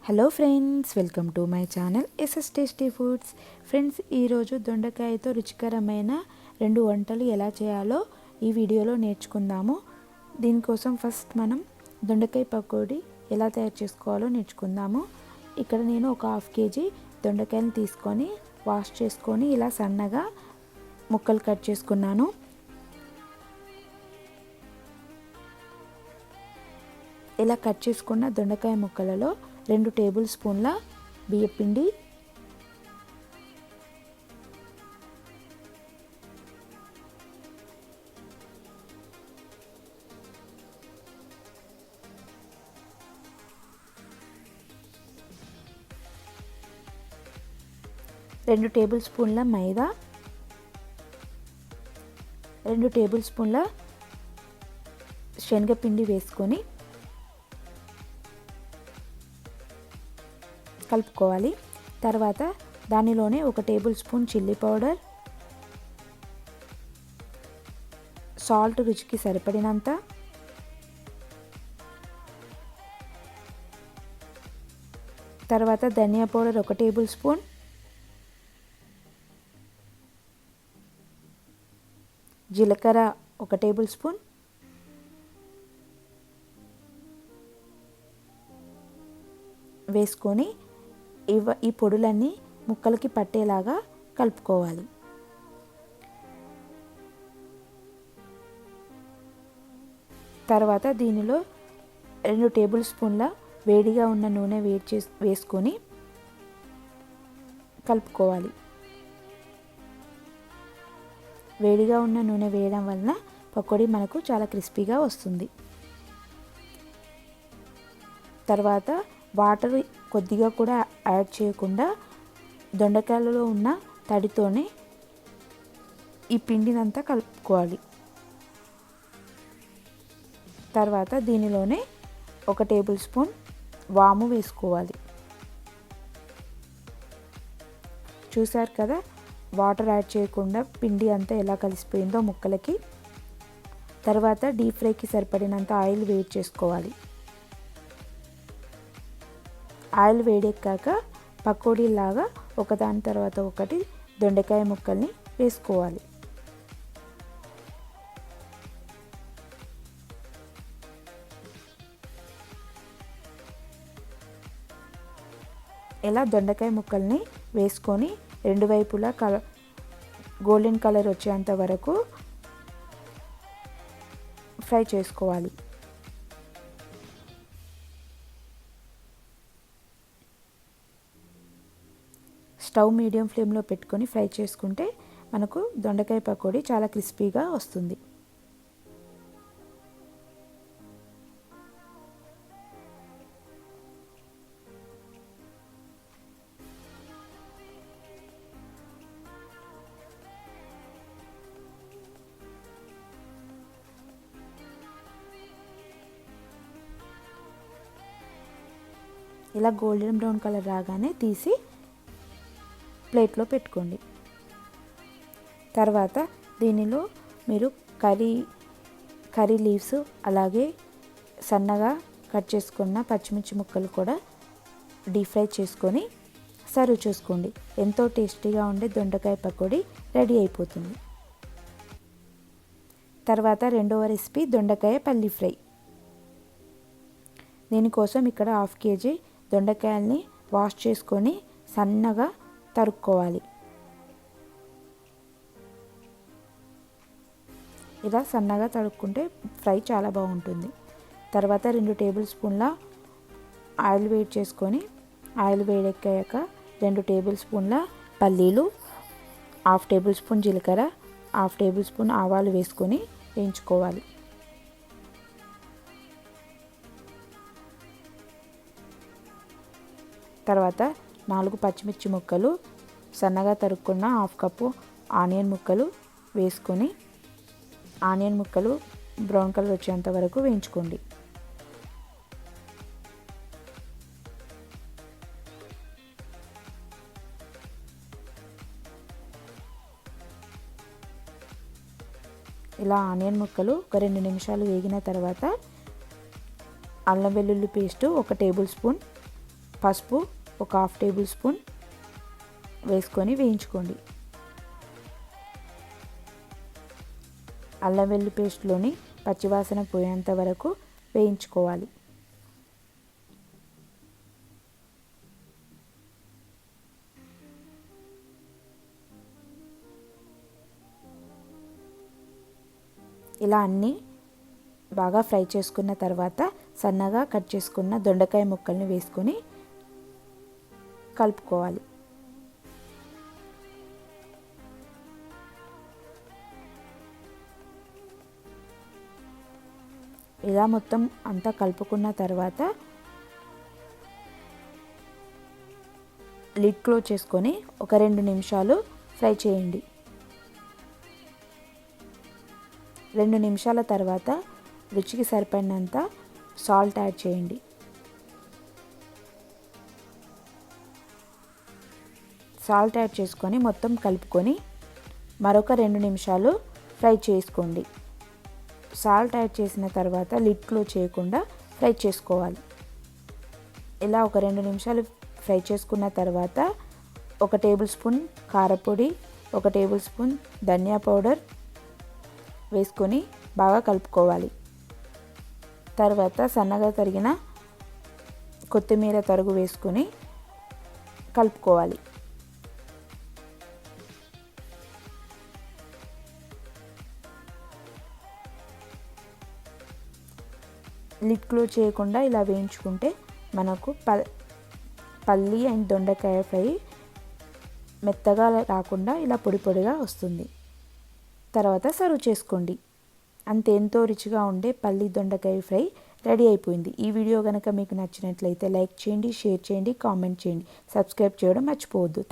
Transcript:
Hello friends, welcome to my channel SS tasty foods. Friends, ఈరోజు దొండకాయతో రుచికరమైన 2 వంటలు ఎలా చేయాలో ఈ వీడియోలో నేర్చుకుందాము. దీనికోసం ఫస్ట్ మనం దొండకాయ పకోడీ ఎలా తయారు చేసుకోవాలో నేర్చుకుందాము. ఇక్కడ నేను ఒక 1/2 kg దొండకాయని తీసుకొని వాష్ చేసుకొని ఇలా సన్నగా ముక్కలు కట్ చేసుకున్నాను. ఇలా కట్ చేసుకున్న దొండకాయ ముక్కలలో 2 టేబుల్ స్పూన్ల బియ్యపిండి, 2 టేబుల్ స్పూన్ల మైదా, 2 టేబుల్ స్పూన్ల శనగపిండి వేసుకొని కలుపుకోవాలి. తర్వాత దానిలోనే 1 table spoon chilli powder, salt రుచికి సరిపడినంత, తర్వాత ధనియా పౌడర్ 1 టేబుల్ స్పూన్, జీలకర్ర 1 టేబుల్ స్పూన్, వేసుకొని ఈ పొడులన్నీ ముక్కలకి పట్టేలాగా కలుపుకోవాలి. తర్వాత దీనిలో 2 టేబుల్ స్పూన్ల వేడిగా ఉన్న నూనె వేసుకొని కలుపుకోవాలి. వేడిగా ఉన్న నూనె వేయడం వలన పకోడీ మనకు చాలా క్రిస్పీగా వస్తుంది. తర్వాత వాటర్ కొద్దిగా కూడా యాడ్ చేయకుండా దొండకాయలలో ఉన్న తడితోనే ఈ పిండినంతా కలుపుకోవాలి. తర్వాత దీనిలోనే 1 టేబుల్ స్పూన్ వాము వేసుకోవాలి. చూసారు కదా, వాటర్ యాడ్ చేయకుండా పిండి అంతా ఎలా కలిసిపోయిందో ముక్కలకి. తర్వాత డీప్ ఫ్రైకి సరిపడినంత ఆయిల్ వేడి చేసుకోవాలి. ఆయిల్ వేడెక్కాక పకోడీలాగా ఒకదాని తర్వాత ఒకటి దొండకాయ ముక్కల్ని వేసుకోవాలి. ఇలా దొండకాయ ముక్కల్ని వేసుకొని 2 వైపులా గోల్డెన్ కలర్ వచ్చేంత వరకు ఫ్రై చేసుకోవాలి. స్టవ్ మీడియం ఫ్లేమ్లో పెట్టుకొని ఫ్రై చేసుకుంటే మనకు దొండకాయ పకోడీ చాలా క్రిస్పీగా వస్తుంది. ఇలా గోల్డెన్ బ్రౌన్ కలర్ రాగానే తీసి ప్లేట్లో పెట్టుకోండి. తర్వాత దీనిలో మీరు కర్రీ లీవ్స్, అలాగే సన్నగా కట్ చేసుకున్న పచ్చిమిర్చి ముక్కలు కూడా డీప్ ఫ్రై చేసుకొని సర్వ్ చేసుకోండి. ఎంతో టేస్టీగా ఉండే దొండకాయ పకోడీ రెడీ అయిపోతుంది. తర్వాత రెండవ రెసిపీ దొండకాయ పల్లీ ఫ్రై. దీనికోసం ఇక్కడ 1/2 kg దొండకాయల్ని వాష్ చేసుకొని సన్నగా తరుక్కోవాలి. ఇలా సన్నగా తరుక్కుంటే ఫ్రై చాలా బాగుంటుంది. తర్వాత 2 టేబుల్ స్పూన్ల ఆయిల్ వేడి చేసుకొని ఆయిల్ వేడెక్కాక 2 టేబుల్ స్పూన్ల పల్లీలు, 1/2 టేబుల్ స్పూన్ జీలకర్ర, 1/2 టేబుల్ స్పూన్ ఆవాలు వేసుకొని వేయించుకోవాలి. తర్వాత 4 పచ్చిమిర్చి ముక్కలు, సన్నగా తరుక్కున్న 1/2 కప్పు ఆనియన్ ముక్కలు వేసుకొని ఆనియన్ ముక్కలు బ్రౌన్ కలర్ వచ్చేంత వరకు వేయించుకోండి. ఇలా ఆనియన్ ముక్కలు ఒక 2 నిమిషాలు వేగిన తర్వాత అల్లం వెల్లుల్లి పేస్ట్ 1 టేబుల్ స్పూన్, పసుపు ఒక 1/2 టేబుల్ స్పూన్ వేసుకొని వేయించుకోండి. అల్లం వెల్లుల్లి పేస్ట్లోని పచ్చివాసన పోయేంత వరకు వేయించుకోవాలి. ఇలా అన్నీ బాగా ఫ్రై చేసుకున్న తర్వాత సన్నగా కట్ చేసుకున్న దొండకాయ ముక్కల్ని వేసుకొని కలుపుకోవాలి. ఇలా మొత్తం అంతా కలుపుకున్న తర్వాత లిడ్ క్లోజ్ చేసుకొని ఒక 2 నిమిషాలు ఫ్రై చేయండి. 2 నిమిషాల తర్వాత రుచికి సరిపడినంత సాల్ట్ యాడ్ చేయండి. సాల్ట్ యాడ్ చేసుకొని మొత్తం కలుపుకొని మరొక 2 నిమిషాలు ఫ్రై చేసుకోండి. సాల్ట్ యాడ్ చేసిన తర్వాత లిడ్ క్లోజ్ చేయకుండా ఫ్రై చేసుకోవాలి. ఇలా ఒక 2 నిమిషాలు ఫ్రై చేసుకున్న తర్వాత 1 టేబుల్ స్పూన్ కారపొడి, 1 టేబుల్ స్పూన్ ధనియా పౌడర్ వేసుకొని బాగా కలుపుకోవాలి. తర్వాత సన్నగా తరిగిన కొత్తిమీర తరుగు వేసుకొని కలుపుకోవాలి. లిడ్ క్లోజ్ చేయకుండా ఇలా వేయించుకుంటే మనకు పల్లి అండ్ దొండకాయ ఫ్రై మెత్తగా రాకుండా ఇలా పొడి పొడిగా వస్తుంది. తర్వాత సర్వ్ చేసుకోండి. అంతే, ఎంతో రుచిగా ఉండే పల్లి దొండకాయ ఫ్రై రెడీ అయిపోయింది. ఈ వీడియో కనుక మీకు నచ్చినట్లయితే లైక్ చేయండి, షేర్ చేయండి, కామెంట్ చేయండి, సబ్స్క్రైబ్ చేయడం మర్చిపోవద్దు.